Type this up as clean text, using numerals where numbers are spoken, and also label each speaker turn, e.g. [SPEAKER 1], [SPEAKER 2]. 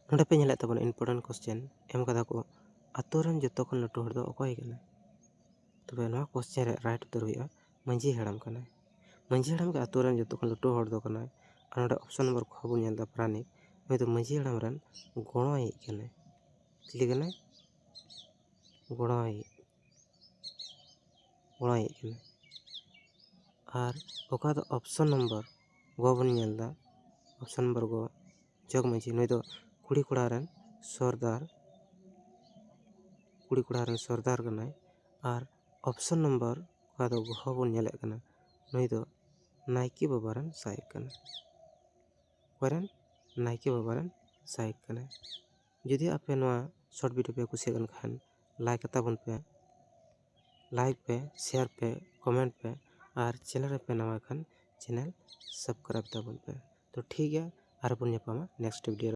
[SPEAKER 1] नोडे पे नेले तबन important question M कदा को आतो रन जतो खन लटू हर दो अकय कना तबे नोआ क्वेश्चन रे राइट उत्तर हुआ मंझी हड़ाम कना मंझी हड़ाम के आतो रन जतो खन लटू हर दो कना और नोडे ऑप्शन नंबर ख बन नेलदा प्राणिक नय तो मंझी हड़ाम रन गोणोई कना चिली कना गोणोई कना और ओका दो ऑप्शन नंबर गो बन नेलदा ऑप्शन नंबर गो जग मंझी नय तो कुड़ी कोड़ा रन सरदार कनाय और ऑप्शन नंबर का दो घ बन नेले कना नय दो नायके बाबा रन साइक कना कोरन नायके बाबा रन साइक कना यदि आपे नोआ शॉर्ट वीडियो पे कुछ कन खान लाइक ताबन पे लाइक पे शेयर पे कमेंट पे और चैनल पे नवा खान चैनल सब्सक्राइब ताबन पे तो ठीक है आर बन नेक्स्ट वीडियो